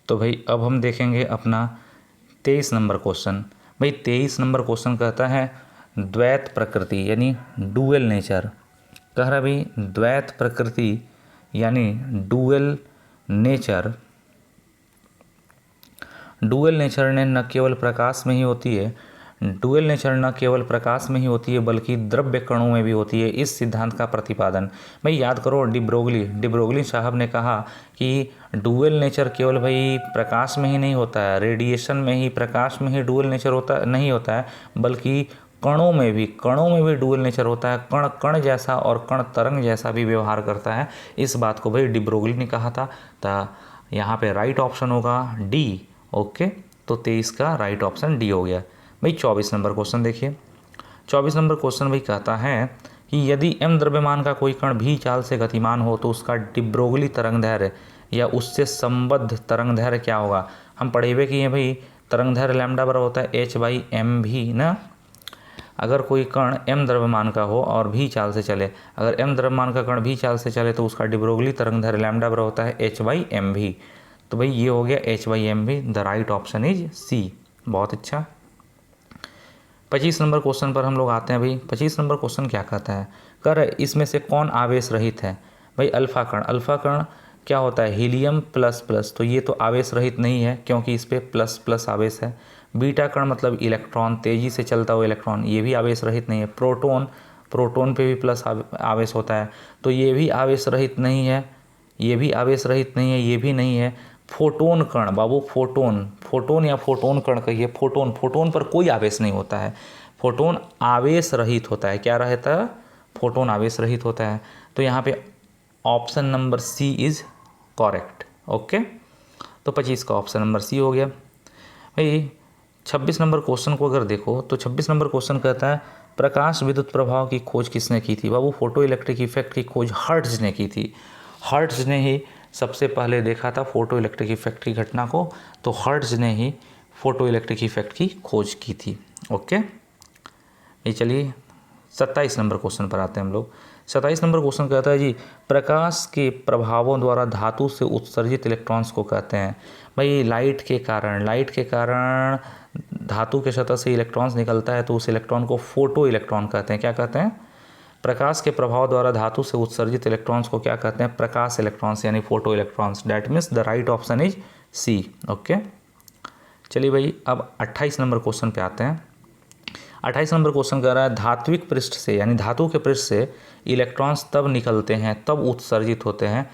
तो भाई अब हम देखेंगे अपना 23 नंबर क्वेश्चन। भाई 23 नंबर क्वेश्चन कहता है द्वैत प्रकृति यानी डुअल नेचर। कह रहा भाई द्वैत प्रकृति यानी डुअल नेचर, डुअल नेचर ने न केवल प्रकाश में ही होती है, डुअल नेचर न केवल प्रकाश में ही होती है बल्कि द्रव्य कणों में भी होती है। इस सिद्धांत का प्रतिपादन, भाई याद करो डिब्रोगली साहब ने कहा कि डुअल नेचर केवल भाई प्रकाश में ही नहीं होता है, रेडिएशन में ही, प्रकाश में ही डुअल नेचर होता नहीं होता है, बल्कि कणों में भी डुअल नेचर होता है। कण कण जैसा और कण तरंग जैसा भी व्यवहार करता है। इस बात को भाई डिब्रोगली ने कहा था। तो यहाँ पे राइट ऑप्शन होगा डी। ओके, तो 23 का राइट ऑप्शन डी हो गया। भाई 24 नंबर क्वेश्चन देखिए। 24 नंबर क्वेश्चन भाई कहता है कि यदि m द्रव्यमान का कोई कण भी चाल से गतिमान हो तो उसका डिब्रोगली तरंगदैर्घ्य या उससे संबद्ध तरंगदैर्घ्य क्या होगा। हम पढ़े हुए कि भाई तरंगदैर्घ्य लैम्डा बराबर होता है h/m_v ना। अगर कोई कण m द्रव्यमान का हो और भी चाल से चले, अगर m द्रव्यमान का कण भी चाल से चले तो उसका डिब्रोगली तरंगदैर्घ्य लैम्डा बराबर होता है h/mv। तो भाई ये हो गया h/mv। The right option is C. बहुत अच्छा। 25 नंबर क्वेश्चन पर हम लोग आते हैं। भाई 25 नंबर क्वेश्चन क्या कहता है, कर इसमें से कौन आवेश रहित है। भाई अल्फा कण क्या होता है, हीलियम प्लस प्लस, तो ये तो आवेश रहित नहीं है क्योंकि इस पर प्लस प्लस आवेश है। बीटा कण मतलब इलेक्ट्रॉन, तेजी से चलता हुआ इलेक्ट्रॉन, ये भी आवेश रहित नहीं है। प्रोटोन पे भी प्लस आवेश होता है, तो ये भी आवेश रहित नहीं है, ये भी आवेश रहित नहीं है, ये भी नहीं है। फोटोन कण बाबू, फोटोन या फोटोन कण कहिए, फोटोन पर कोई आवेश नहीं होता है, फोटोन आवेश रहित होता है। क्या रहता है, फोटोन आवेश रहित होता है। तो यहाँ पे option number C is correct. Okay, तो 25 का ऑप्शन नंबर सी हो गया। भाई 26 नंबर क्वेश्चन को अगर देखो तो 26 नंबर क्वेश्चन कहता है प्रकाश विद्युत प्रभाव की खोज किसने की थी। बाबू फोटो इलेक्ट्रिक इफेक्ट की खोज हर्ट्ज ने की थी। हर्ट्ज ने ही सबसे पहले देखा था फोटो इलेक्ट्रिक इफेक्ट की घटना को, तो हर्ट्ज ने ही फोटो इलेक्ट्रिक इफेक्ट की खोज की थी। ओके, ये चलिए 27 नंबर क्वेश्चन पर आते हैं हम लोग। 27 नंबर क्वेश्चन कहता है जी प्रकाश के प्रभावों द्वारा धातु से उत्सर्जित इलेक्ट्रॉन्स को कहते हैं। भाई लाइट के कारण धातु के सतह से इलेक्ट्रॉन्स निकलता है तो उस इलेक्ट्रॉन को फोटो इलेक्ट्रॉन कहते हैं। क्या कहते हैं, प्रकाश के प्रभाव द्वारा धातु से उत्सर्जित इलेक्ट्रॉन्स को क्या कहते हैं, प्रकाश इलेक्ट्रॉन्स यानी photo electrons. That means the right option is C. Okay, चलिए भाई अब 28 नंबर क्वेश्चन पे आते हैं। 28 नंबर क्वेश्चन कह रहा है धात्विक पृष्ठ से यानी धातु के पृष्ठ से इलेक्ट्रॉन्स तब निकलते हैं, तब उत्सर्जित होते हैं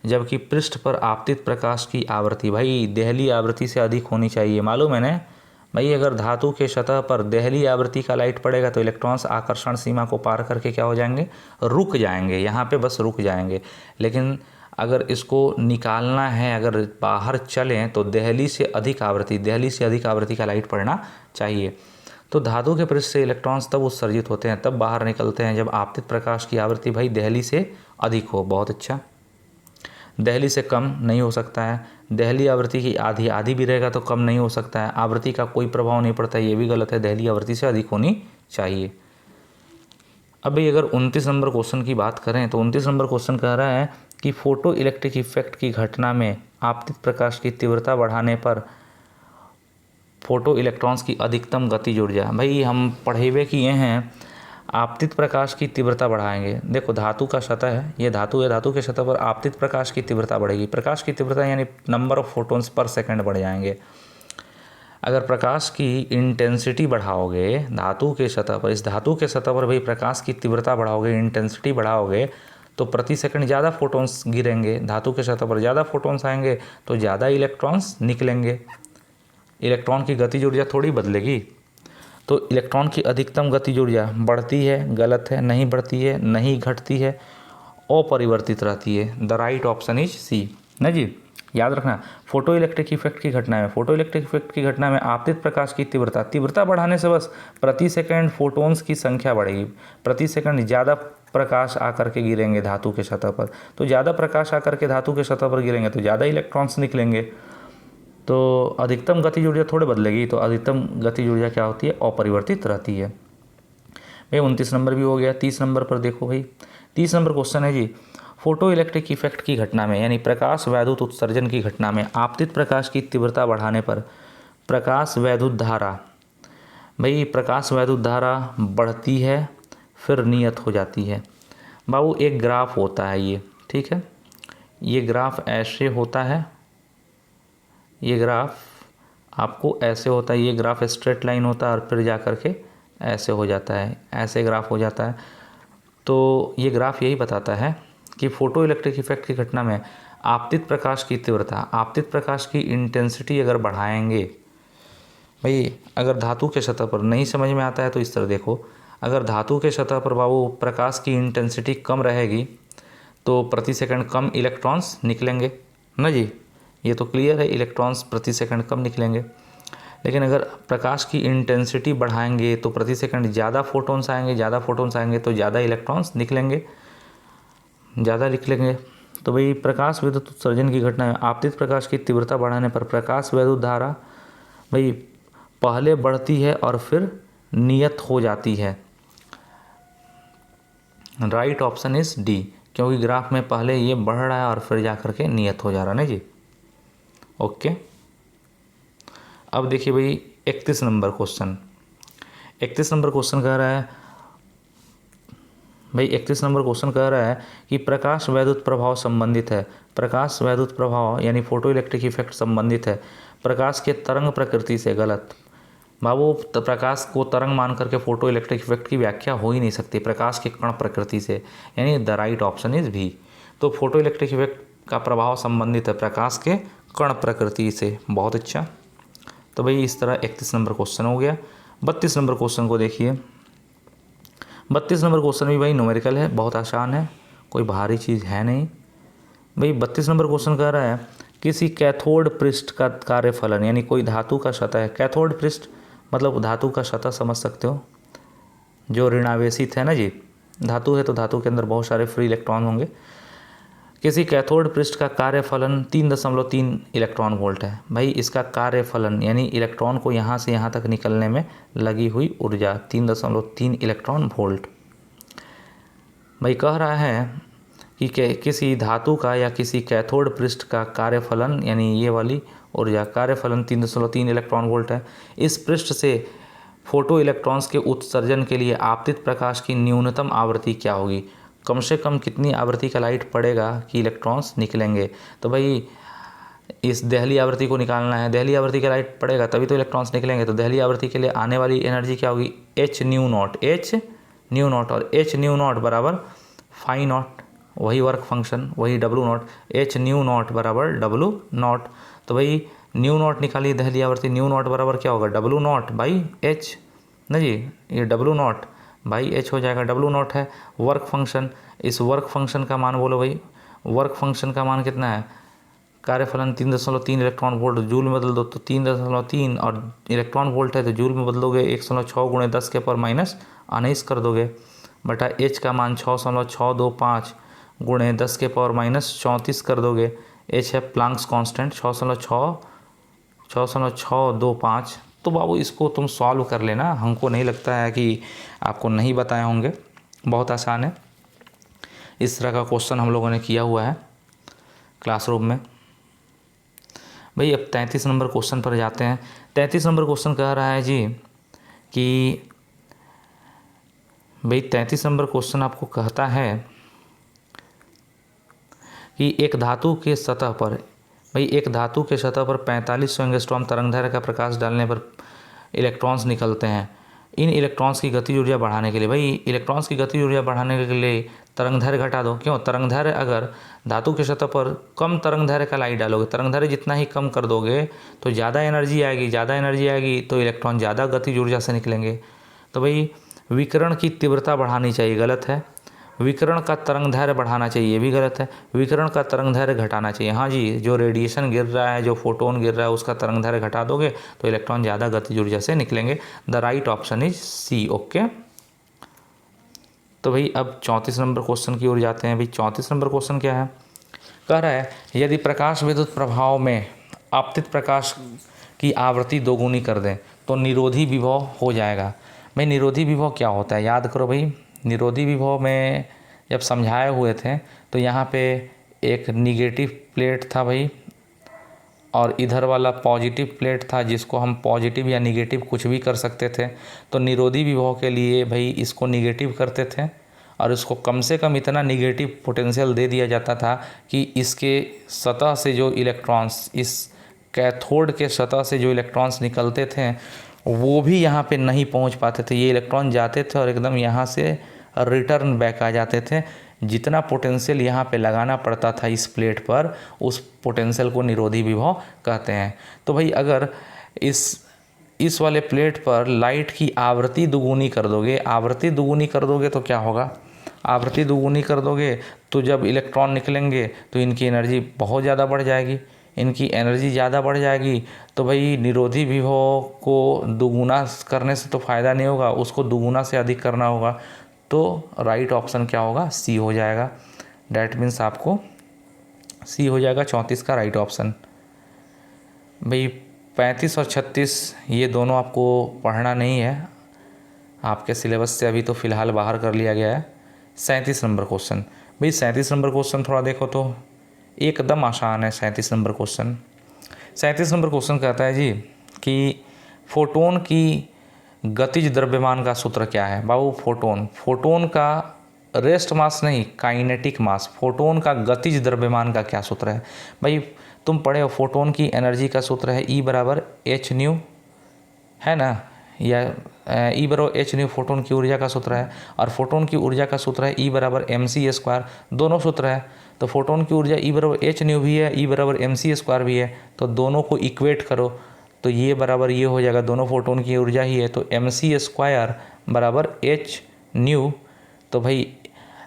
जबकि पृष्ठ पर आपतित प्रकाश की आवृत्ति भाई देहली आवृत्ति से अधिक होनी चाहिए। मालूम है ना भाई, अगर धातु के सतह पर देहली आवृत्ति का लाइट पड़ेगा तो इलेक्ट्रॉन्स आकर्षण सीमा को पार करके क्या हो जाएंगे, रुक जाएंगे, यहाँ पे बस रुक जाएंगे। लेकिन अगर इसको निकालना है, अगर बाहर चलें तो देहली से अधिक आवृत्ति का लाइट पड़ना चाहिए। तो धातु के पृष्ठ से इलेक्ट्रॉन्स तब उत्सर्जित होते हैं, तब बाहर निकलते हैं जब आपतित प्रकाश की आवृत्ति भाई देहली से अधिक हो। बहुत अच्छा, देहली से कम नहीं हो सकता है, देहली आवृत्ति की आधी भी रहेगा तो कम नहीं हो सकता है, आवृत्ति का कोई प्रभाव नहीं पड़ता, ये भी गलत है, देहली आवृत्ति से अधिक होनी चाहिए। अब भाई अगर 29 नंबर क्वेश्चन की बात करें तो 29 नंबर क्वेश्चन कह रहा है कि फोटो इलेक्ट्रिक इफेक्ट की घटना में आपतित प्रकाश की तीव्रता बढ़ाने पर फोटो इलेक्ट्रॉन्स की अधिकतम गतिज ऊर्जा, भाई हम पढ़े हुए किए हैं आपतित प्रकाश की तीव्रता बढ़ाएंगे। देखो धातु का सतह है, ये धातु है, धातु के सतह पर आपतित प्रकाश की तीव्रता बढ़ेगी, प्रकाश की तीव्रता यानी नंबर ऑफ फोटोन्स पर सेकंड बढ़ जाएंगे। अगर प्रकाश की इंटेंसिटी बढ़ाओगे धातु के सतह पर, इस धातु के सतह पर भाई प्रकाश की तीव्रता बढ़ाओगे, इंटेंसिटी बढ़ाओगे तो प्रति सेकंड ज़्यादा फोटोन्स गिरेंगे, धातु के सतह पर ज़्यादा फोटोन्स आएंगे तो ज़्यादा इलेक्ट्रॉन्स निकलेंगे। इलेक्ट्रॉन की गतिज ऊर्जा थोड़ी बदलेगी। तो इलेक्ट्रॉन की अधिकतम गतिज ऊर्जा बढ़ती है, गलत है, नहीं बढ़ती है, नहीं घटती है, अपरिवर्तित रहती है। The right option is C ना जी। याद रखना फोटो इलेक्ट्रिक इफेक्ट की घटना में आपतित प्रकाश की तीव्रता बढ़ाने से बस प्रति सेकंड फोटोन्स की संख्या बढ़ेगी, प्रति सेकंड ज़्यादा प्रकाश आकर के गिरेंगे धातु के सतह पर, तो ज़्यादा प्रकाश आकर के धातु के सतह पर गिरेंगे तो ज़्यादा इलेक्ट्रॉन्स निकलेंगे। तो अधिकतम गतिज ऊर्जा थोड़े बदलेगी, तो अधिकतम गतिज ऊर्जा क्या होती है, अपरिवर्तित रहती है। भाई 29 नंबर भी हो गया। 30 नंबर पर देखो भाई, 30 नंबर क्वेश्चन है जी फोटो इलेक्ट्रिक इफेक्ट की घटना में यानी प्रकाश वैद्युत उत्सर्जन की घटना में आपतित प्रकाश की तीव्रता बढ़ाने पर प्रकाश वैद्युत धारा, भाई प्रकाश वैद्युत धारा बढ़ती है फिर नियत हो जाती है। बाबू एक ग्राफ होता है ये, ठीक है, ये ग्राफ ऐसे होता है, ये ग्राफ आपको ऐसे होता है, ये ग्राफ स्ट्रेट लाइन होता है और फिर जा कर के ऐसे हो जाता है, ऐसे ग्राफ हो जाता है। तो ये ग्राफ यही बताता है कि फोटो इलेक्ट्रिक इफेक्ट की घटना में आपतित प्रकाश की तीव्रता, आपतित प्रकाश की इंटेंसिटी अगर बढ़ाएंगे, भाई अगर धातु के सतह पर नहीं समझ में आता है तो इस तरह देखो, अगर धातु के सतह पर बाबू प्रकाश की इंटेंसिटी कम रहेगी तो प्रति सेकंड कम इलेक्ट्रॉन्स निकलेंगे ना जी, ये तो क्लियर है, इलेक्ट्रॉन्स प्रति सेकंड कम निकलेंगे। लेकिन अगर प्रकाश की इंटेंसिटी बढ़ाएंगे तो प्रति सेकंड ज़्यादा फोटोन्स आएंगे, ज़्यादा फोटोन्स आएंगे तो ज़्यादा इलेक्ट्रॉन्स निकलेंगे, ज़्यादा निकलेंगे। तो भाई प्रकाश विद्युत उत्सर्जन की घटना में आपतित प्रकाश की तीव्रता बढ़ाने पर प्रकाश वैद्युत धारा भाई पहले बढ़ती है और फिर नियत हो जाती है। राइट ऑप्शन इज डी, क्योंकि ग्राफ में पहले ये बढ़ रहा है और फिर जा कर के नियत हो जा रहा है ना जी। ओके, अब देखिए भाई 31 नंबर क्वेश्चन, 31 नंबर क्वेश्चन कह रहा है भाई 31 नंबर क्वेश्चन कह रहा है कि प्रकाश वैद्युत प्रभाव संबंधित है, प्रकाश वैद्युत प्रभाव यानी फोटो इलेक्ट्रिक इफेक्ट संबंधित है प्रकाश के तरंग प्रकृति से। गलत बाबू, प्रकाश को तरंग मान करके फोटो इलेक्ट्रिक इफेक्ट की व्याख्या हो ही नहीं सकती, प्रकाश के कण प्रकृति से, यानी द राइट ऑप्शन इज भी। तो फोटो इलेक्ट्रिक इफेक्ट का प्रभाव संबंधित है प्रकाश के कण प्रकृति से। बहुत अच्छा, तो भाई इस तरह 31 नंबर क्वेश्चन हो गया। 32 नंबर क्वेश्चन को देखिए, 32 नंबर क्वेश्चन भी भाई न्यूमेरिकल है, बहुत आसान है, कोई भारी चीज़ है नहीं। भाई 32 नंबर क्वेश्चन कह रहा है किसी कैथोड पृष्ठ का कार्यफलन, यानी कोई धातु का सतह है, कैथोड पृष्ठ मतलब धातु का सतह समझ सकते हो, जो ऋणावेशित है ना जी, धातु है तो धातु के अंदर बहुत सारे फ्री इलेक्ट्रॉन होंगे। किसी कैथोड पृष्ठ का कार्यफलन 3.3 इलेक्ट्रॉन वोल्ट है। भाई इसका कार्यफलन यानी इलेक्ट्रॉन को यहाँ से यहाँ तक निकलने में लगी हुई ऊर्जा 3.3 इलेक्ट्रॉन वोल्ट। भाई कह रहा है कि किसी धातु का या किसी कैथोड पृष्ठ का कार्यफलन यानी ये वाली ऊर्जा, कार्यफलन 3.3 इलेक्ट्रॉन वोल्ट है। इस पृष्ठ से फोटो इलेक्ट्रॉन्स के उत्सर्जन के लिए आपतित प्रकाश की न्यूनतम आवृत्ति क्या होगी, कम से कम कितनी आवृत्ति का लाइट पड़ेगा कि इलेक्ट्रॉन्स निकलेंगे। तो भाई इस दहली आवृत्ति को निकालना है, दहली आवृत्ति का लाइट पड़ेगा तभी तो इलेक्ट्रॉन्स निकलेंगे। तो दहली आवृत्ति के लिए आने वाली एनर्जी क्या होगी, एच न्यू नॉट, और एच न्यू नॉट बराबर फाई नॉट, वही वर्क फंक्शन, वही W not, H new not बराबर डब्लू नॉट। तो भाई न्यू नॉट निकालिए दहली आवृत्ति, न्यू नॉट बराबर क्या होगा, डब्लू नॉट बाई एच ना जी, ये डब्लू नॉट बाई एच हो जाएगा, डब्लू नॉट है वर्क फंक्शन। इस वर्क फंक्शन का मान बोलो भाई, वर्क फंक्शन का मान कितना है, कार्यफलन 3.3 इलेक्ट्रॉन वोल्ट, जूल में बदल दो तो 3.3 और इलेक्ट्रॉन वोल्ट है तो जूल में बदलोगे 106 गुणे 10 के पावर माइनस 19 कर दोगे, बटा एच का मान 6.625 गुणे 10 के पावर माइनस 34 कर दोगे। एच है प्लांक्स कांस्टेंट 6.625। तो बाबू इसको तुम सॉल्व कर लेना, हमको नहीं लगता है कि आपको नहीं बताए होंगे, बहुत आसान है। इस तरह का क्वेश्चन हम लोगों ने किया हुआ है क्लासरूम में। भाई अब 33 नंबर क्वेश्चन पर जाते हैं। 33 नंबर क्वेश्चन कह रहा है जी कि भाई 33 नंबर क्वेश्चन आपको कहता है कि एक धातु के सतह पर, भाई एक धातु के सतह पर 4500 एंगस्ट्रॉम तरंगदैर्घ्य का प्रकाश डालने पर इलेक्ट्रॉन्स निकलते हैं। इन इलेक्ट्रॉन्स की गति ऊर्जा बढ़ाने के लिए, भाई इलेक्ट्रॉन्स की गति ऊर्जा बढ़ाने के लिए तरंगदैर्घ्य घटा दो। क्यों, तरंगदैर्घ्य अगर धातु के सतह पर कम तरंगदैर्घ्य का लाइट डालोगे, तरंगदैर्घ्य जितना ही कम कर दोगे तो ज़्यादा एनर्जी आएगी, ज़्यादा एनर्जी आएगी तो इलेक्ट्रॉन ज़्यादा गतिज ऊर्जा से निकलेंगे। तो भाई विकिरण की तीव्रता बढ़ानी चाहिए, गलत है। विकिरण का तरंगदैर्घ्य बढ़ाना चाहिए, ये भी गलत है। विकिरण का तरंगदैर्घ्य घटाना चाहिए, हाँ जी, जो रेडिएशन गिर रहा है, जो फोटोन गिर रहा है उसका तरंगदैर्घ्य घटा दोगे तो इलेक्ट्रॉन ज़्यादा गतिज ऊर्जा से निकलेंगे। The right option is C. Okay, तो भाई अब 34 नंबर क्वेश्चन की ओर जाते हैं। भाई 34 नंबर क्वेश्चन क्या है, कह रहा है यदि प्रकाश विद्युत प्रभाव में आपतित प्रकाश की आवृत्ति दोगुनी कर दें तो निरोधी विभव हो जाएगा। भाई निरोधी विभव क्या होता है, याद करो भाई, निरोधी विभव में जब समझाए हुए थे तो यहाँ पे एक निगेटिव प्लेट था भाई, और इधर वाला पॉजिटिव प्लेट था जिसको हम पॉजिटिव या निगेटिव कुछ भी कर सकते थे। तो निरोधी विभव के लिए भाई इसको निगेटिव करते थे और इसको कम से कम इतना निगेटिव पोटेंशियल दे दिया जाता था कि इसके सतह से जो इलेक्ट्रॉन्स, इस कैथोड के सतह से जो इलेक्ट्रॉन्स निकलते थे वो भी यहाँ पे नहीं पहुँच पाते थे। ये इलेक्ट्रॉन जाते थे और एकदम यहाँ से रिटर्न बैक आ जाते थे। जितना पोटेंशियल यहाँ पे लगाना पड़ता था इस प्लेट पर, उस पोटेंशियल को निरोधी विभव कहते हैं। तो भाई अगर इस वाले प्लेट पर लाइट की आवृत्ति दुगुनी कर दोगे, आवृत्ति दुगुनी कर दोगे तो क्या होगा, आवृत्ति दुगुनी कर दोगे तो जब इलेक्ट्रॉन निकलेंगे तो इनकी एनर्जी बहुत ज़्यादा बढ़ जाएगी। इनकी एनर्जी ज़्यादा बढ़ जाएगी तो भाई निरोधी विभव को दुगुना करने से तो फ़ायदा नहीं होगा, उसको दुगुना से अधिक करना होगा। तो राइट ऑप्शन क्या होगा, सी हो जाएगा। डैट मीन्स आपको सी हो जाएगा 34 का राइट ऑप्शन। भाई 35 और 36 ये दोनों आपको पढ़ना नहीं है, आपके सिलेबस से अभी तो फ़िलहाल बाहर कर लिया गया है। 37 नंबर क्वेश्चन, भाई 37 नंबर क्वेश्चन थोड़ा देखो तो एकदम आसान है। 37 नंबर क्वेश्चन, 37 नंबर क्वेश्चन कहता है जी कि फोटोन की गतिज द्रव्यमान का सूत्र क्या है। बाबू फोटोन का रेस्ट मास नहीं, काइनेटिक मास, फोटोन का गतिज द्रव्यमान का क्या सूत्र है। भाई तुम पढ़े हो फोटोन की एनर्जी का सूत्र है E बराबर एच न्यू, है ना, या E बराबर एच न्यू फोटोन की ऊर्जा का सूत्र है, और फोटोन की ऊर्जा का सूत्र है E बराबर mc², दोनों सूत्र है। तो फोटोन की ऊर्जा E बराबर एच न्यू भी है, E बराबर mc² भी है, तो दोनों को इक्वेट करो तो ये बराबर ये हो जाएगा, दोनों फोटोन की ऊर्जा ही है। तो mc² बराबर एच न्यू। तो भाई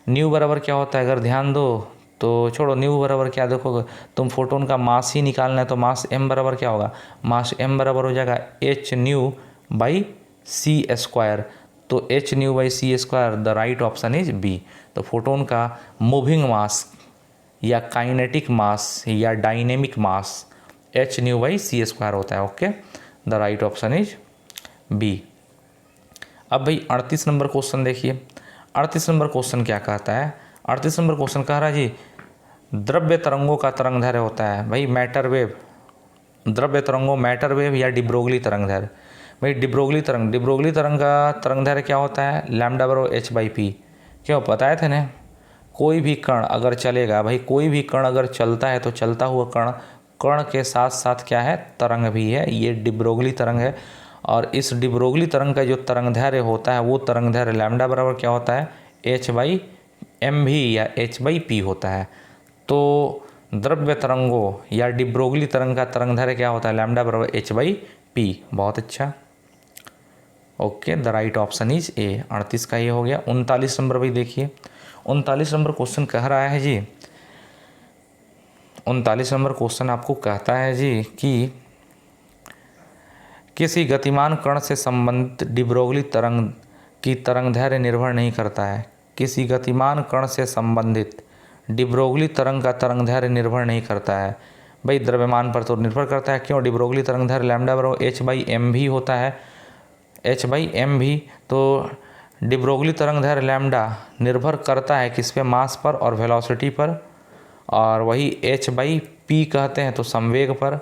न्यू बराबर क्या होता है, अगर ध्यान दो तो छोड़ो, न्यू बराबर क्या देखोगे तुम, फोटोन का मास ही निकालना है तो मास m बराबर क्या होगा, मास m बराबर हो जाएगा एच न्यू बाई c²। तो H nu by c², the right option is B. तो फोटोन का मूविंग मास या काइनेटिक मास या dynamic mass H nu by c² होता है। Okay, the right option is B. अब भाई 38 नंबर क्वेश्चन देखिए। 38 नंबर क्वेश्चन क्या कहता है, 38 नंबर क्वेश्चन कह रहा है जी द्रव्य तरंगों का तरंग दैर्घ्य होता है भाई मैटर वेव, द्रव्य तरंगों मैटर वेव या डिब्रोगली तरंग दैर्घ्य। भाई डिब्रोगली तरंग का तरंग दैर्घ्य क्या होता है, लैम्डा बराबर h/p। क्यों बताए थे ना, कोई भी कण अगर चलेगा, भाई कोई भी कण अगर चलता है तो चलता हुआ कण के साथ साथ क्या है, तरंग भी है। ये डिब्रोगली तरंग है, और इस डिब्रोगली तरंग का जो तरंग दैर्घ्य होता है वो तरंग दैर्घ्य लैम्डा बराबर क्या होता है, h/mv या h/p होता है। तो द्रव्य तरंगों या डिब्रोगली तरंग का तरंग दैर्घ्य क्या होता है, लैम्डा बराबर h/p। बहुत अच्छा, okay, the right option is a. 38 का ये हो गया। 39 नंबर भाई देखिए, 39 नंबर क्वेश्चन कह रहा है जी, 39 नंबर क्वेश्चन आपको कहता है जी कि किसी गतिमान कण से संबंधित डिब्रोगली तरंग की तरंग दैर्घ्य निर्भर नहीं करता है। किसी गतिमान कण से संबंधित डिब्रोगली तरंग का तरंग दैर्घ्य निर्भर नहीं करता है। भाई द्रव्यमान पर तो निर्भर करता है। क्यों, डिब्रोगली तरंग दैर्घ्य लैम्डा बराबर h/mv होता है, h/mv। तो डिब्रोगली तरंग दैर्घ्य लैम्डा निर्भर करता है किस पे, मास पर और वेलोसिटी पर, और वही h/p कहते हैं तो संवेग पर।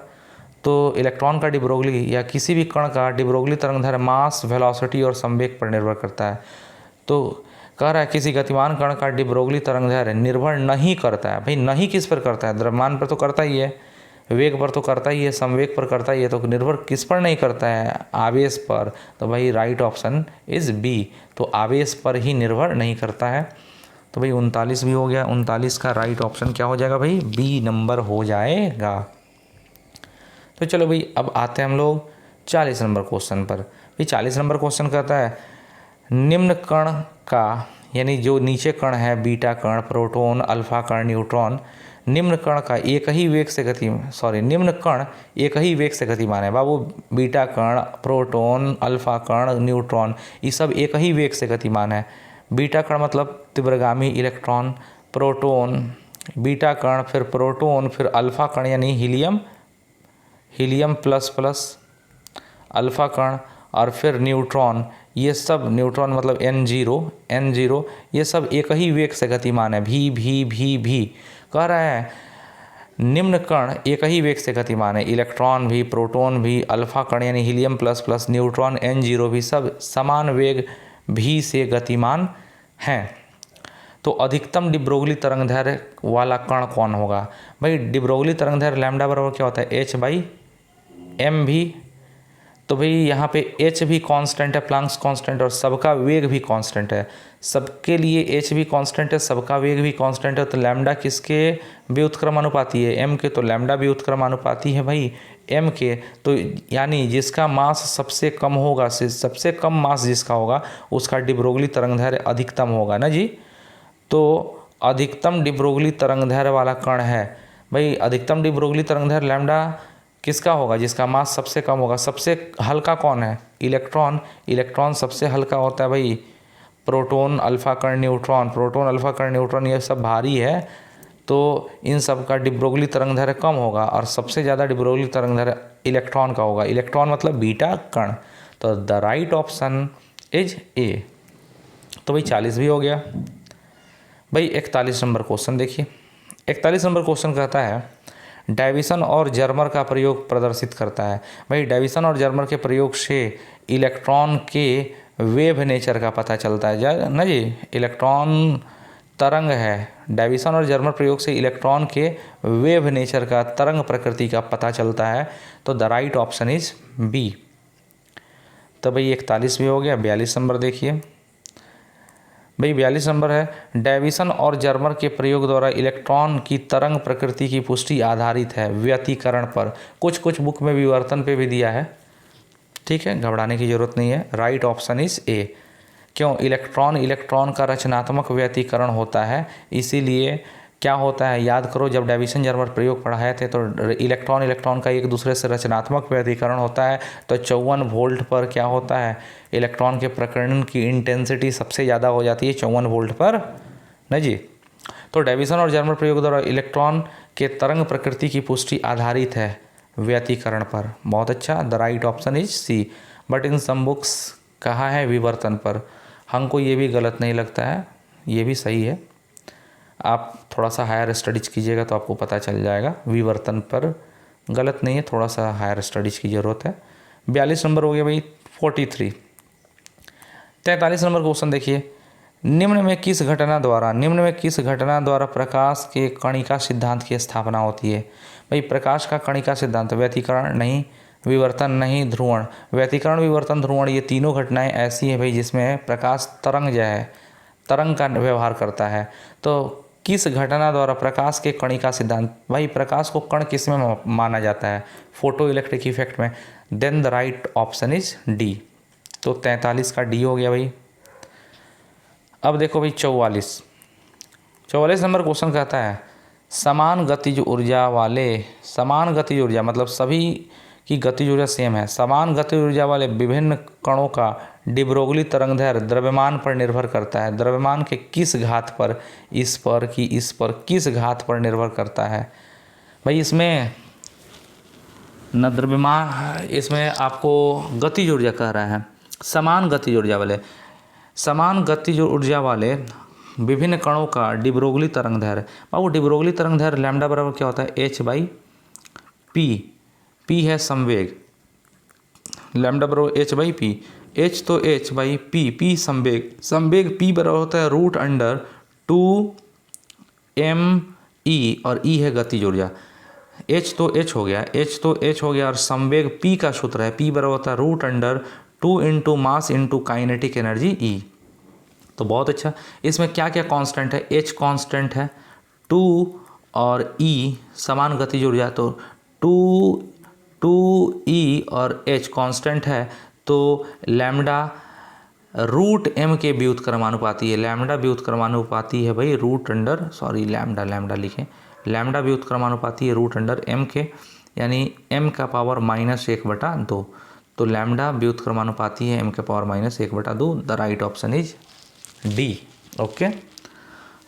तो इलेक्ट्रॉन का डिब्रोगली या किसी भी कण का डिब्रोगली तरंग दैर्घ्य मास, वेलोसिटी और संवेग पर निर्भर करता है। तो कह रहा है किसी गतिमान कण का डिब्रोगली तरंग दैर्घ्य निर्भर नहीं करता है। भाई नहीं किस पर करता है, द्रव्यमान पर तो करता ही है, वेग पर तो करता ही है, संवेग पर करता ही है, तो निर्भर किस पर नहीं करता है, आवेश पर। तो भाई राइट ऑप्शन इज बी, तो आवेश पर ही निर्भर नहीं करता है। तो भाई 39 भी हो गया। 39 का राइट ऑप्शन क्या हो जाएगा भाई, बी नंबर हो जाएगा। तो चलो भाई अब आते हैं हम लोग 40 नंबर क्वेश्चन पर। भाई 40 नंबर क्वेश्चन कहता है निम्न कण का, यानी जो नीचे कण है, बीटा कण, प्रोटॉन, अल्फा कण, न्यूट्रॉन, निम्न कण का एक ही वेग से निम्न कण एक ही वेग से गतिमान है। बाबू बीटा कण, प्रोटॉन, अल्फा कण, न्यूट्रॉन ये सब एक ही वेग से गतिमान है। बीटा कण मतलब तीव्रगामी इलेक्ट्रॉन, प्रोटॉन, बीटा कण, फिर प्रोटॉन, फिर अल्फा कण यानी हीलियम प्लस प्लस, अल्फा कण, और फिर न्यूट्रॉन ये सब न्यूट्रॉन मतलब n0 ये सब एक ही वेग से गतिमान है। भी कह रहा है निम्न कण एक ही वेग से गतिमान है। इलेक्ट्रॉन भी, प्रोटॉन भी, अल्फा कण यानी हीलियम प्लस न्यूट्रॉन n0 भी सब समान वेग भी से गतिमान हैं। तो अधिकतम डी ब्रोगली तरंगदैर्घ्य वाला कण कौन होगा? भाई डी ब्रोगली तरंगदैर्घ्य लैम्डा बराबर क्या होता है? h/m भी। तो भाई यहाँ पे h भी कांस्टेंट है, प्लैंक्स कांस्टेंट, और सबका वेग भी कांस्टेंट है। सबके लिए h भी कांस्टेंट है, सबका वेग भी कांस्टेंट है। तो लैम्डा किसके व्युत्क्रमानुपाती है? m के। तो लैम्डा व्युत्क्रमानुपाती है भाई m के। तो यानी जिसका मास सबसे कम होगा, सबसे कम मास जिसका होगा उसका डी ब्रोगली तरंगदैर्घ्य अधिकतम होगा ना जी। तो अधिकतम डी ब्रोगली तरंगदैर्घ्य वाला कण है भाई, अधिकतम डी ब्रोगली तरंगदैर्घ्य लैम्डा किसका होगा? जिसका मास सबसे कम होगा। सबसे हल्का कौन है? इलेक्ट्रॉन। इलेक्ट्रॉन सबसे हल्का होता है भाई। प्रोटॉन, अल्फा कण, न्यूट्रॉन, प्रोटॉन, अल्फा कण, न्यूट्रॉन ये सब भारी है, तो इन सब का डी ब्रोगली तरंगदैर्घ्य कम होगा, और सबसे ज़्यादा डी ब्रोगली तरंगदैर्घ्य इलेक्ट्रॉन का होगा। इलेक्ट्रॉन मतलब बीटा कण। तो the right option is a. तो भाई 40 भी हो गया। भाई 41 नंबर क्वेश्चन देखिए। 41 नंबर क्वेश्चन कहता है डेविसन और जर्मर का प्रयोग प्रदर्शित करता है। भाई डेविसन और जर्मर के प्रयोग से इलेक्ट्रॉन के वेव नेचर का पता चलता है ना जी। इलेक्ट्रॉन तरंग है, डेविसन और जर्मर प्रयोग से इलेक्ट्रॉन के वेव नेचर का, तरंग प्रकृति का पता चलता है। तो the right option is B. तो भाई 41 भी हो गया। 42 नंबर देखिए। भाई 42 नंबर है डेविसन और जर्मर के प्रयोग द्वारा इलेक्ट्रॉन की तरंग प्रकृति की पुष्टि आधारित है व्यतिकरण पर। कुछ बुक में विवर्तन पे भी दिया है, ठीक है, घबराने की जरूरत नहीं है। Right option is a. क्यों? इलेक्ट्रॉन का रचनात्मक व्यतिकरण होता है, इसीलिए क्या होता है याद करो, जब डेविसन जर्मर प्रयोग पढ़ाए थे तो इलेक्ट्रॉन का एक दूसरे से रचनात्मक व्यतिकरण होता है। तो 54 वोल्ट पर क्या होता है, इलेक्ट्रॉन के प्रकरण की इंटेंसिटी सबसे ज़्यादा हो जाती है 54 वोल्ट पर ना जी। तो डेविसन और जर्मर प्रयोग द्वारा इलेक्ट्रॉन के तरंग प्रकृति की पुष्टि आधारित है व्यतिकरण पर। बहुत अच्छा। The right option is C. But in some books कहा है विवर्तन पर। हमको ये भी गलत नहीं लगता है, ये भी सही है। आप थोड़ा सा हायर स्टडीज कीजिएगा तो आपको पता चल जाएगा। विवर्तन पर गलत नहीं है, थोड़ा सा हायर स्टडीज की ज़रूरत है। 42 नंबर हो गया भाई। 43। 43 नंबर क्वेश्चन देखिए। निम्न में किस घटना द्वारा प्रकाश के कणिका सिद्धांत की स्थापना होती है? भाई प्रकाश का कणिका सिद्धांत, व्यतिकरण नहीं, विवर्तन नहीं, ध्रुवण। व्यतिकरण, विवर्तन, ध्रुवण ये तीनों घटनाएं ऐसी हैं भाई जिसमें प्रकाश तरंग जो है, तरंग का व्यवहार करता है। तो किस घटना द्वारा प्रकाश के कणिका सिद्धांत, भाई प्रकाश को कण किस में माना जाता है? फोटो इलेक्ट्रिक इफेक्ट में। Then the right option is D. तो 43 का डी हो गया भाई। अब देखो भाई 44 नंबर क्वेश्चन कहता है समान गतिज ऊर्जा मतलब सभी की गतिज ऊर्जा सेम है। समान गतिज ऊर्जा वाले विभिन्न कणों का डी ब्रोगली तरंगदैर्घ्य द्रव्यमान पर निर्भर करता है। द्रव्यमान के किस घात पर? इस पर कि इस पर, किस घात पर निर्भर करता है? भाई इसमें न द्रव्यमान, इसमें आपको गतिज ऊर्जा कह रहा है। समान गतिज ऊर्जा वाले विभिन्न कणों का डी ब्रोगली तरंगदैर्घ्य। बाबू डी ब्रोगली तरंगदैर्घ्य लैम्डा बराबर क्या होता है? h/p। p है संवेग, लैम्डा बराबर h/p। h तो h/p, p संवेग p बराबर होता है √2mE, और e है गतिज ऊर्जा। h तो h हो गया, और संवेग p का सूत्र है, p बराबर होता है √2 into mass into kinetic energy e। तो बहुत अच्छा। इसमें क्या क्या कांस्टेंट है? h कांस्टेंट है, 2 और e समान गतिज ऊर्जा, तो 2e और h कांस्टेंट है। तो लैम्डा √m के व्युत्क्रमानुपाती है। लैम्डा व्युत्क्रमानुपाती है भाई लैम्डा लिखें, लैम्डा व्युत्क्रमानुपाती है √m के, यानी m का पावर -1/2। तो लैम्डा व्युत्क्रमानुपाती है m का power -1/2। The right option is D. Okay.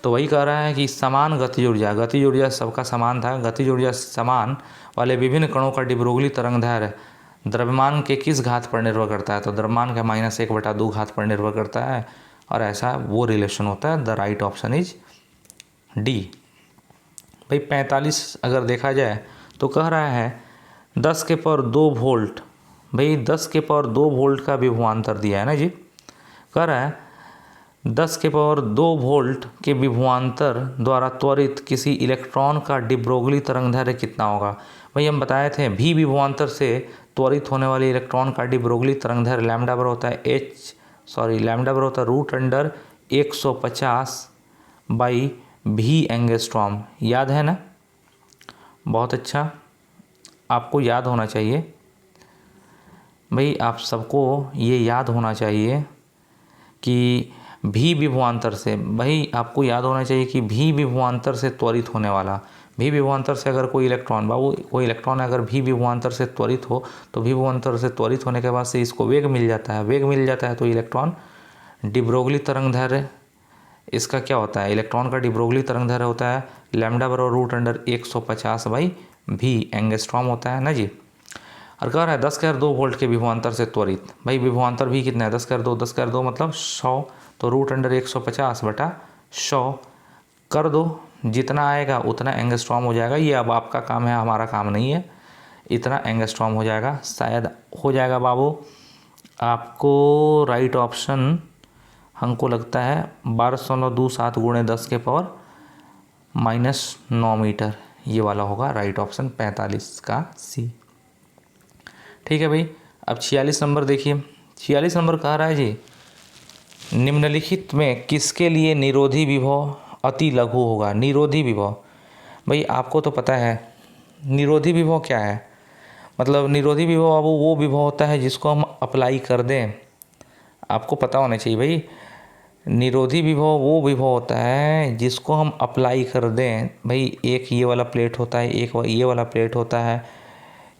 तो वही कह रहा है कि समान गतिज ऊर्जा सबका समान था। गतिज ऊर्जा समान वाले विभिन्न कणों का डी ब्रोगली तरंगदैर्घ्य द्रव्यमान के किस घात पर निर्भर करता है? तो द्रव्यमान का -1/2 घात पर निर्भर करता है, और ऐसा वो रिलेशन होता है। The right option is D. भाई 45 अगर देखा जाए तो कह रहा है 10 के पावर 2 वोल्ट। भाई 10 के पावर 2 वोल्ट का विभवांतर दिया है ना जी। कह रहा है 10 के पावर 2 वोल्ट के विभवांतर द्वारा त्वरित किसी इलेक्ट्रॉन का डी ब्रोगली तरंगदैर्घ्य कितना होगा। भाई हम बताए थे भी विभवांतर से त्वरित होने वाले इलेक्ट्रॉन का डी ब्रोगली तरंगदैर्घ्य लैम्डा बराबर होता है लैम्डा बराबर होता है √150 बाई भी एंगस्ट्रॉम। याद है ना? बहुत अच्छा, आपको याद होना चाहिए भाई, आप सबको ये याद होना चाहिए कि भी विभवांतर से, भाई आपको याद होना चाहिए कि भी विभवांतर से त्वरित होने वाला, भी विभवांतर से अगर कोई इलेक्ट्रॉन, बाबू कोई इलेक्ट्रॉन अगर भी विभवांतर से त्वरित हो तो भी विभवांतर से त्वरित होने के बाद से इसको वेग मिल जाता है, वेग मिल जाता है तो इलेक्ट्रॉन डी ब्रोगली तरंगदैर्घ्य इसका क्या होता है? इलेक्ट्रॉन का डी ब्रोगली तरंगदैर्घ्य होता है लैम्डा बराबर √150 बाई भी एंगस्ट्रॉम होता है ना जी। और कह रहा है 10 के पावर 2 वोल्ट के विभवांतर से त्वरित। भाई विभवांतर भी कितना है? 10 के पावर 2 मतलब 100, तो √150/100 कर दो, जितना आएगा उतना एंगस्ट्रॉम हो जाएगा। ये अब आपका काम है, हमारा काम नहीं है। इतना एंगस्ट्रॉम हो जाएगा, शायद हो जाएगा बाबू। आपको राइट ऑप्शन हमको लगता है 12.27 × 10 के पावर -9 मीटर, ये वाला होगा राइट ऑप्शन 45 का सी। ठीक है भाई, अब 46 नंबर देखिए। 46 नंबर कह रहा है जी निम्नलिखित में किसके लिए निरोधी विभव अति लघु होगा? निरोधी विभव, भाई आपको तो पता है निरोधी विभव क्या है। मतलब निरोधी विभव अब वो विभव होता है जिसको हम अप्लाई कर दें, आपको पता होना चाहिए भाई। निरोधी विभव वो विभव होता है जिसको हम अप्लाई कर दें। भाई एक ये वाला प्लेट होता है, एक ये वाला प्लेट होता है,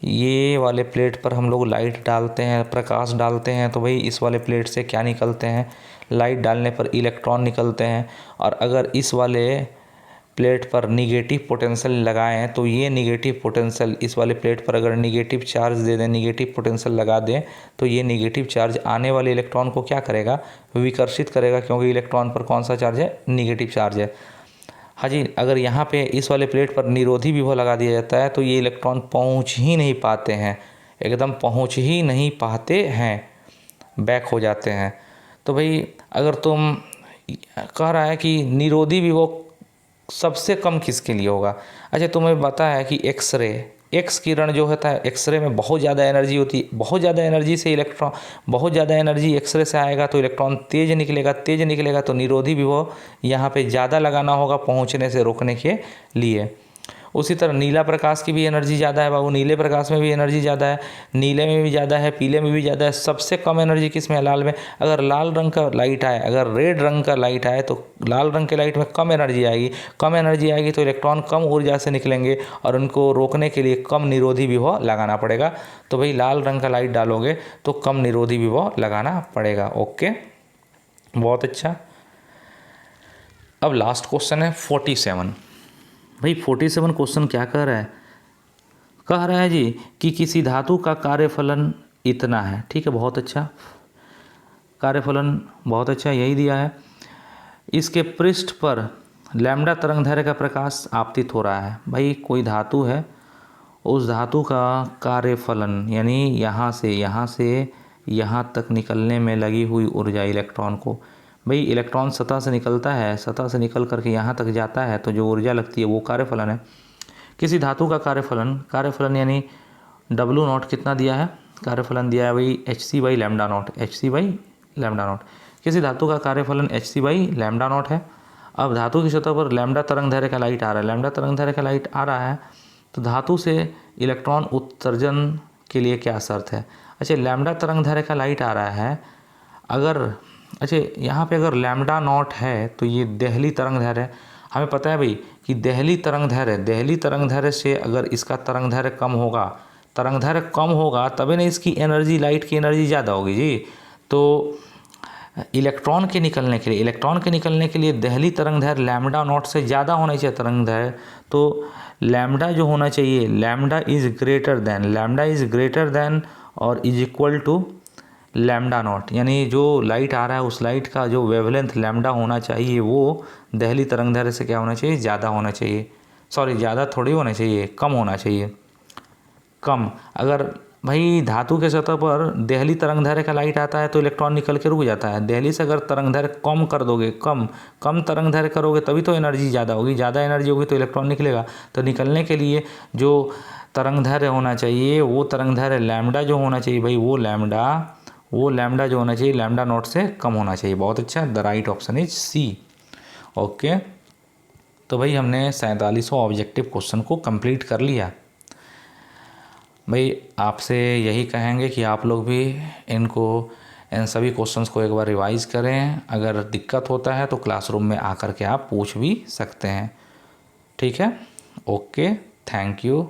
ये वाले प्लेट पर हम लोग लाइट डालते हैं, प्रकाश डालते हैं, तो भाई इस वाले प्लेट से क्या निकलते हैं? लाइट डालने पर इलेक्ट्रॉन निकलते हैं। और अगर इस वाले प्लेट पर निगेटिव पोटेंशियल लगाएं तो ये निगेटिव पोटेंशियल इस वाले प्लेट पर अगर निगेटिव चार्ज दे दें, निगेटिव पोटेंशियल लगा दें, तो ये निगेटिव चार्ज आने वाले इलेक्ट्रॉन को क्या करेगा? विकर्षित करेगा, क्योंकि इलेक्ट्रॉन पर कौन सा चार्ज है? निगेटिव चार्ज है। हाँ जी, अगर यहाँ पे इस वाले प्लेट पर निरोधी विभव लगा दिया जाता है तो ये इलेक्ट्रॉन पहुँच ही नहीं पाते हैं, एकदम पहुँच ही नहीं पाते हैं, बैक हो जाते हैं। तो भाई अगर तुम कह रहा है कि निरोधी विभव सबसे कम किसके लिए होगा? अच्छा, तुम्हें पता है कि एक्स किरण जो होता है, एक्सरे में बहुत ज़्यादा एनर्जी होती है, बहुत ज़्यादा एनर्जी से इलेक्ट्रॉन, बहुत ज़्यादा एनर्जी एक्सरे से आएगा तो इलेक्ट्रॉन तेज निकलेगा, तो निरोधी विभव यहाँ पे ज़्यादा लगाना होगा पहुँचने से रोकने के लिए। उसी तरह नीला प्रकाश की भी एनर्जी ज़्यादा है बाबू, नीले प्रकाश में भी एनर्जी ज़्यादा है, नीले में भी ज़्यादा है, पीले में भी ज़्यादा है। सबसे कम एनर्जी किस में है? लाल में। अगर लाल रंग का लाइट आए, अगर रेड रंग का लाइट आए तो लाल रंग के लाइट में कम एनर्जी आएगी, कम एनर्जी आएगी तो इलेक्ट्रॉन कम ऊर्जा से निकलेंगे और उनको रोकने के लिए कम निरोधी विभव लगाना पड़ेगा। तो भाई लाल रंग का लाइट डालोगे तो कम निरोधी विभव लगाना पड़ेगा। ओके, बहुत अच्छा। अब लास्ट क्वेश्चन है 47। भाई 47 क्वेश्चन क्या कह रहा है? कह रहा है जी कि किसी धातु का कार्यफलन इतना है। ठीक है, बहुत अच्छा, कार्यफलन बहुत अच्छा यही दिया है। इसके पृष्ठ पर लैम्डा तरंगदैर्घ्य का प्रकाश आपतित हो रहा है। भाई कोई धातु है, उस धातु का कार्यफलन यानी यहाँ से यहाँ तक निकलने में लगी हुई ऊर्जा इलेक्ट्रॉन को, भाई इलेक्ट्रॉन सतह से निकलता है, सतह से निकल करके यहाँ तक जाता है तो जो ऊर्जा लगती है वो कार्यफलन है। किसी धातु का कार्यफलन यानी W0 कितना दिया है? कार्यफलन दिया है भाई hc/λ0। किसी धातु का कार्यफलन hc/λ0 है। अब धातु की सतह पर लैम्डा तरंगदैर्घ्य का लाइट आ रहा है, तो धातु से इलेक्ट्रॉन उत्सर्जन के लिए क्या शर्त है? अच्छा, लैम्डा तरंगदैर्घ्य का लाइट आ रहा है, यहाँ पे अगर λ0 है तो ये देहली तरंगदैर्घ्य है। हमें पता है भाई कि देहली तरंगदैर्घ्य से अगर इसका तरंगदैर्घ्य कम होगा तभी ना इसकी एनर्जी, लाइट की एनर्जी ज़्यादा होगी जी। तो इलेक्ट्रॉन के निकलने के लिए देहली तरंगदैर्घ्य λ0 से ज़्यादा होना चाहिए तरंगदैर्घ्य। तो लैम्डा जो होना चाहिए, लैम्डा इज़ ग्रेटर देन और is equal to lambda naught, यानी जो लाइट आ रहा है उस लाइट का जो वेवलेंथ लैम्डा होना चाहिए वो देहली तरंगदैर्घ्य से क्या होना चाहिए, ज़्यादा होना चाहिए। सॉरी, ज़्यादा थोड़ी होना चाहिए, कम होना चाहिए, कम। अगर भाई धातु के सतह पर देहली तरंगदैर्घ्य का लाइट आता है तो इलेक्ट्रॉन निकल के रुक जाता है। देहली से अगर तरंगदैर्घ्य कम कर दोगे, कम तरंगदैर्घ्य करोगे तभी तो एनर्जी ज़्यादा होगी, ज़्यादा एनर्जी होगी तो इलेक्ट्रॉन निकलेगा। तो निकलने के लिए जो तरंगदैर्घ्य होना चाहिए वो तरंगदैर्घ्य लैम्डा जो होना चाहिए भाई, वो लैम्डा जो होना चाहिए लैम्डा नॉट से कम होना चाहिए। बहुत अच्छा, the right option is C. Okay, तो भाई हमने 47वां ऑब्जेक्टिव क्वेश्चन को कंप्लीट कर लिया। भाई आपसे यही कहेंगे कि आप लोग भी इन सभी क्वेश्चंस को एक बार रिवाइज़ करें। अगर दिक्कत होता है तो क्लासरूम में आकर के आप पूछ भी सकते हैं। ठीक है, ओके, थैंक यू।